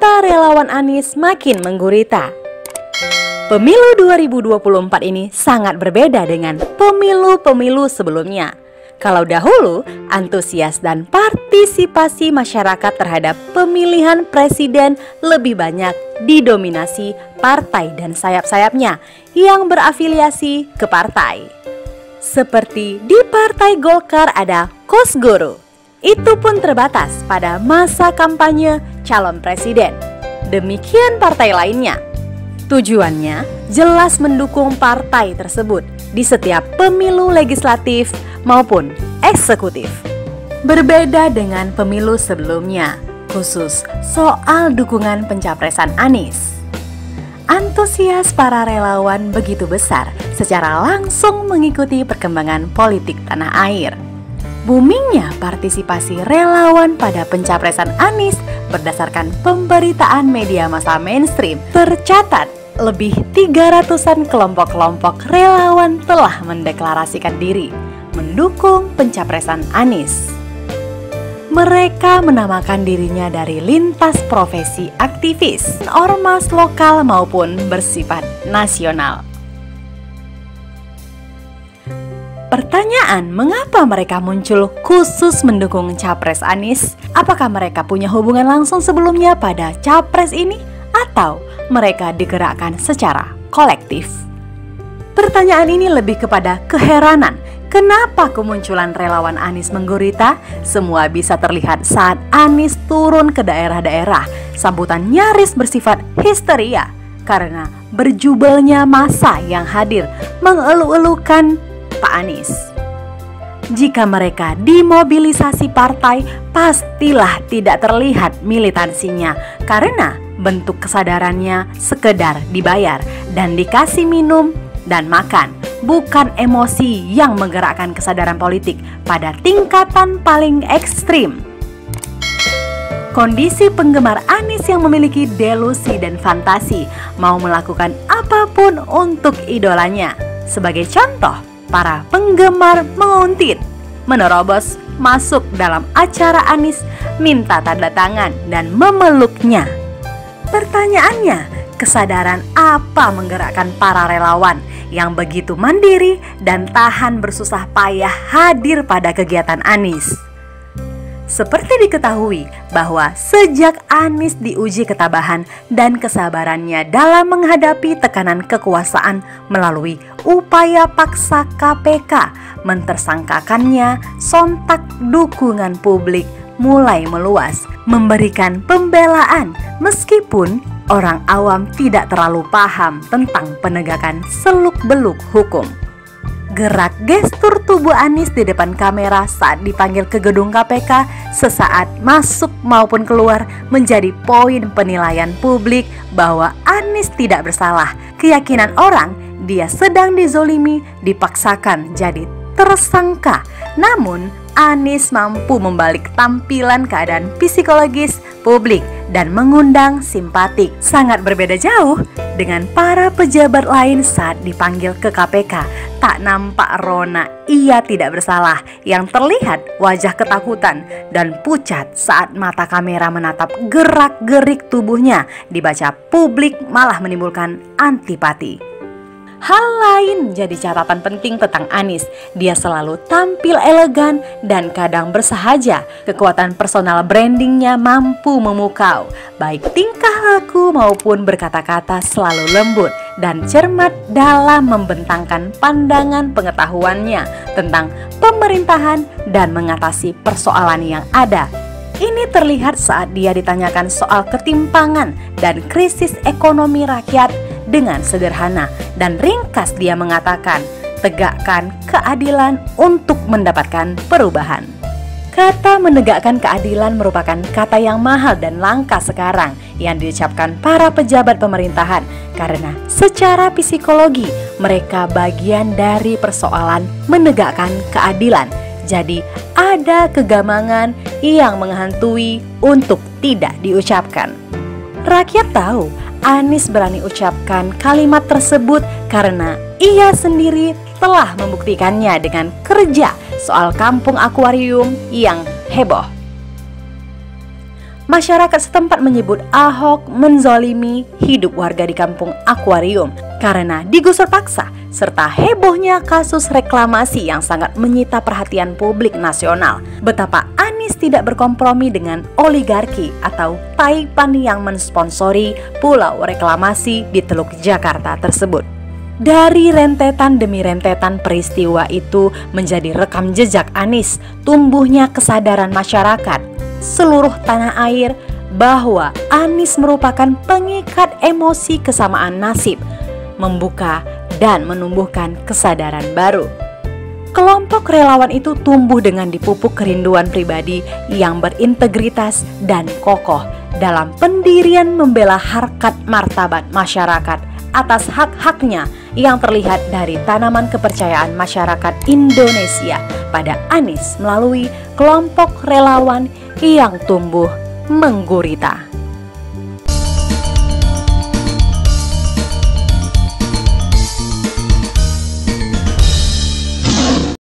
Mata relawan Anies makin menggurita. Pemilu 2024 ini sangat berbeda dengan pemilu-pemilu sebelumnya. Kalau dahulu, antusias dan partisipasi masyarakat terhadap pemilihan presiden lebih banyak didominasi partai dan sayap-sayapnya yang berafiliasi ke partai. Seperti di Partai Golkar ada Kosgoro. Itu pun terbatas pada masa kampanye calon presiden. Demikian partai lainnya. Tujuannya jelas mendukung partai tersebut di setiap pemilu legislatif maupun eksekutif. Berbeda dengan pemilu sebelumnya, khusus soal dukungan pencapresan Anies. Antusias para relawan begitu besar secara langsung mengikuti perkembangan politik tanah air. Boomingnya partisipasi relawan pada pencapresan Anies berdasarkan pemberitaan media massa mainstream tercatat lebih 300-an kelompok-kelompok relawan telah mendeklarasikan diri mendukung pencapresan Anies. Mereka menamakan dirinya dari lintas profesi aktivis, ormas lokal maupun bersifat nasional. Pertanyaan, mengapa mereka muncul khusus mendukung Capres Anies? Apakah mereka punya hubungan langsung sebelumnya pada Capres ini? Atau mereka digerakkan secara kolektif? Pertanyaan ini lebih kepada keheranan. Kenapa kemunculan relawan Anies menggurita? Semua bisa terlihat saat Anies turun ke daerah-daerah. Sambutan nyaris bersifat histeria karena berjubelnya massa yang hadir mengeluh-elukan Pak Anies. Jika mereka dimobilisasi partai, pastilah tidak terlihat militansinya karena bentuk kesadarannya sekedar dibayar dan dikasih minum dan makan, bukan emosi yang menggerakkan kesadaran politik pada tingkatan paling ekstrim. Kondisi penggemar Anies yang memiliki delusi dan fantasi mau melakukan apapun untuk idolanya. Sebagai contoh, para penggemar menguntit, menerobos masuk dalam acara Anies, minta tanda tangan dan memeluknya. Pertanyaannya, kesadaran apa menggerakkan para relawan yang begitu mandiri dan tahan bersusah payah hadir pada kegiatan Anies? Seperti diketahui bahwa sejak Anies diuji ketabahan dan kesabarannya dalam menghadapi tekanan kekuasaan melalui upaya paksa KPK mentersangkakannya, sontak dukungan publik mulai meluas, memberikan pembelaan meskipun orang awam tidak terlalu paham tentang penegakan seluk-beluk hukum. Gerak gestur tubuh Anies di depan kamera saat dipanggil ke gedung KPK sesaat masuk maupun keluar menjadi poin penilaian publik bahwa Anies tidak bersalah. Keyakinan orang dia sedang dizolimi dipaksakan jadi tersangka. Namun Anies mampu membalik tampilan keadaan psikologis publik dan mengundang simpatik. Sangat berbeda jauh dengan para pejabat lain saat dipanggil ke KPK. Tak nampak rona ia tidak bersalah, yang terlihat wajah ketakutan dan pucat saat mata kamera menatap gerak-gerik tubuhnya dibaca publik malah menimbulkan antipati. Hal lain jadi catatan penting tentang Anies. Dia selalu tampil elegan dan kadang bersahaja. Kekuatan personal brandingnya mampu memukau. Baik tingkah laku maupun berkata-kata selalu lembut dan cermat dalam membentangkan pandangan pengetahuannya tentang pemerintahan dan mengatasi persoalan yang ada. Ini terlihat saat dia ditanyakan soal ketimpangan dan krisis ekonomi rakyat. Dengan sederhana dan ringkas dia mengatakan, tegakkan keadilan untuk mendapatkan perubahan. Kata menegakkan keadilan merupakan kata yang mahal dan langka sekarang yang diucapkan para pejabat pemerintahan karena secara psikologi mereka bagian dari persoalan menegakkan keadilan. Jadi ada kegamangan yang menghantui untuk tidak diucapkan. Rakyat tahu Anies berani ucapkan kalimat tersebut karena ia sendiri telah membuktikannya dengan kerja soal kampung akuarium yang heboh. Masyarakat setempat menyebut Ahok menzolimi hidup warga di kampung Akuarium karena digusur paksa, serta hebohnya kasus reklamasi yang sangat menyita perhatian publik nasional. Betapa Anies tidak berkompromi dengan oligarki atau Taipan yang mensponsori pulau reklamasi di Teluk Jakarta tersebut. Dari rentetan demi rentetan peristiwa itu menjadi rekam jejak Anies, tumbuhnya kesadaran masyarakat seluruh tanah air bahwa Anies merupakan pengikat emosi kesamaan nasib, membuka dan menumbuhkan kesadaran baru. Kelompok relawan itu tumbuh dengan dipupuk kerinduan pribadi yang berintegritas dan kokoh dalam pendirian membela harkat martabat masyarakat atas hak-haknya yang terlihat dari tanaman kepercayaan masyarakat Indonesia pada Anies melalui kelompok relawan yang tumbuh menggurita.